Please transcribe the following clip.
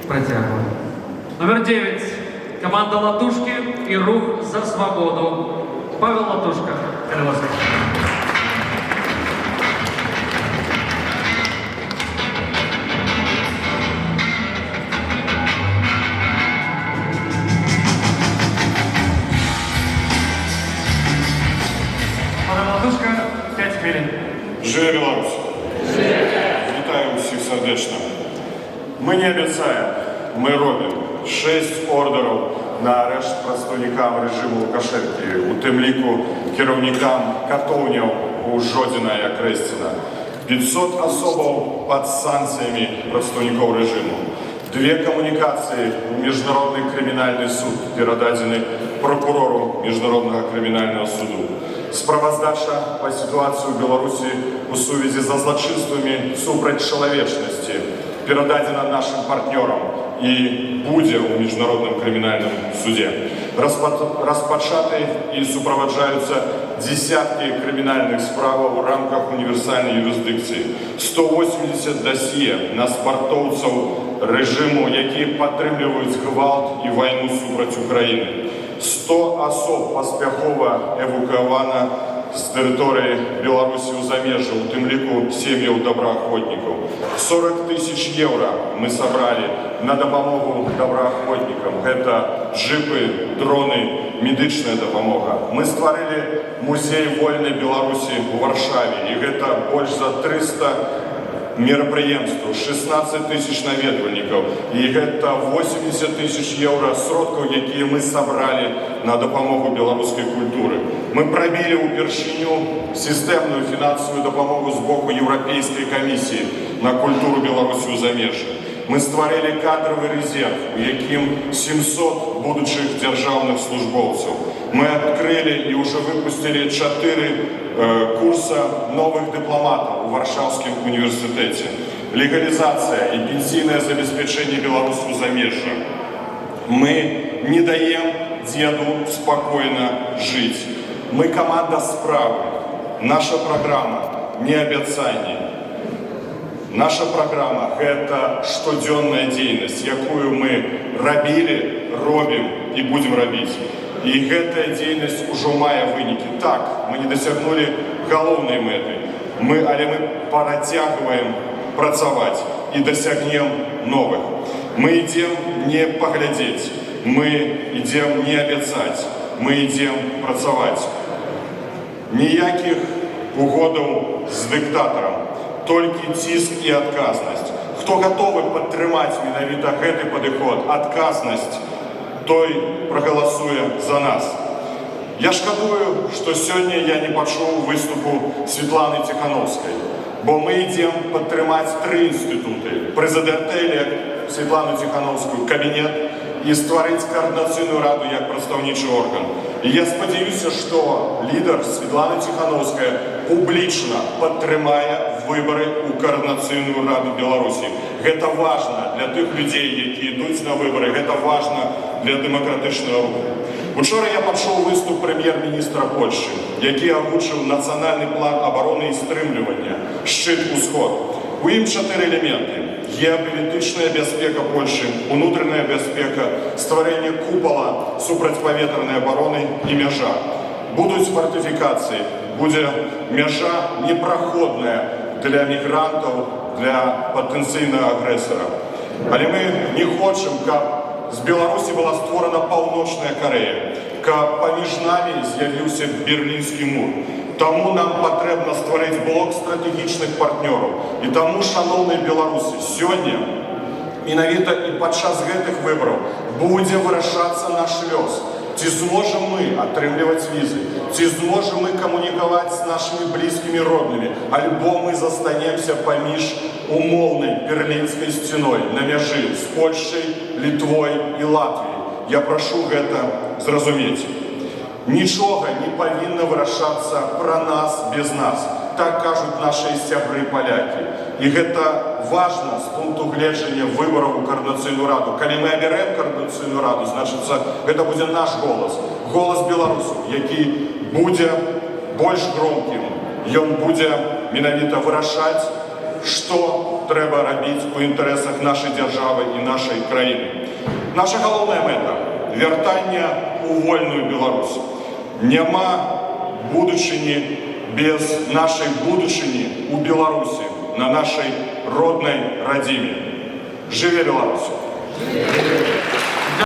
Протягиваем. Номер 9. Команда «Латушки» и «Рух за свободу». Павел Латушка. Павел Латушка, 5 хвилин. Живе Білорусь! Вітаю усіх сердечно. Ми не обіцяємо, ми робимо 6 ордерів на арешт представникам режиму Лукашенки, у тим ліку керівникам катовнів у Жодіна і Окрестіна, 500 особів під санкціями представників режиму, 2 комунікації у Міжнародний кримінальний суд, передадені прокурору Міжнародного кримінального суду, справоздача по ситуації в Білорусі у сувязі за злочинствами супроть чоловічності, передадена нашим партнерам і буде у Міжнародному кримінальному суді. Розпочаті і супроводжаються десятки кримінальних справ у рамках універсальної юрисдикції, 180 досьє на спартовців режиму, які підтримують гвалт і війну супроть України. 100 особ поспіхово евакуовано з території Білорусі у заміжжя, у тим ліку сім'їв доброохотників. 40 тисяч євро ми зібрали на допомогу доброохотникам. Це джипи, дрони, медична допомога. Ми створили музей вольної Білорусі у Варшаві, і це більше за 300 мероприемств, 16 тысяч наведвальников, и это 80 тысяч евро сродков, які мы собрали на допомогу белорусской культуры. Мы пробили у Першиню системную финансовую допомогу з боку Європейської комісії на культуру Білорусі у заміжжя. Ми створили кадровий резерв, у яким 700 будущих державних службовців. Мы открыли и уже выпустили 4 курса новых дипломатов в Варшавском университете. Легализация и пенсийное забеспечение белорусов замежжа. Мы не даем деду спокойно жить. Мы команда справы. Наша программа не обещание. Наша программа – это штоденная деятельность, якую мы робили, робим и будем робить. І ця діяльність вже має виніки. Так, ми не досягнули головної мети, але ми протягуємо працювати і досягнемо нових. Ми йдемо не поглядіти, ми йдемо не обіцяти, ми йдемо працювати. Ніяких угодів з диктатором, тільки тиск і відказність. Хто готовий підтримати менавіта цей підход, відказність, той проголосує за нас. Я шкодую, що сьогодні я не почув виступу Світлани Тихановської, бо ми йдемо підтримати 3 інститути. Президента Світлану Тихановську, кабінет і створити координаційну раду як представничий орган. І я сподіваюся, що лідер Світлана Тихановська публічно підтримає вибори у Координаційну раду Білорусі. Це важливо для тих людей, які йдуть на вибори, це важливо для демократичного руху. Вчора я почув виступ прем'єр-міністра Польщі, який озвучив національний план оборони і стримлювання «Щит Усход». У ньому 4 елементи. Геополітична безпека Польщі, внутрішня безпека, створення купола супротиповітряної оборони і межа. Будуть фортифікації, буде межа непроходна для мігрантів, для потенційного агресора. Але ми не хочемо, щоб з Білорусі була створена Північна Корея, щоб поміж нами з'явився Берлінський мур. Тому нам потрібно створити блок стратегічних партнерів. І тому, шановні білоруси, сьогодні, менавіта і під час цих виборів, буде вирішатися наш льос. Чи зможемо ми отримувати візи, чи зможемо ми комунікувати з нашими близькими родними, або ми застанемося поміж умовною Берлінською стіною на межі з Польщею, Литвою і Латвією. Я прошу це зрозуміти. Нічого не повинно вирішатися про нас без нас. Так кажуть наші сябри поляки. І це важливо з пункту гледження виборів у Координаційну раду. Коли ми оберемо Координаційну раду, значить, це буде наш голос. Голос білорусів, який буде більш громким. Він буде менавіта вирішати, що треба робити у інтересах нашої держави і нашої країни. Наша головна мета – вертання у вольну Білорусь. Нема будущини без нашей будущини у Беларуси, на нашей родной родине. Живе Беларусь!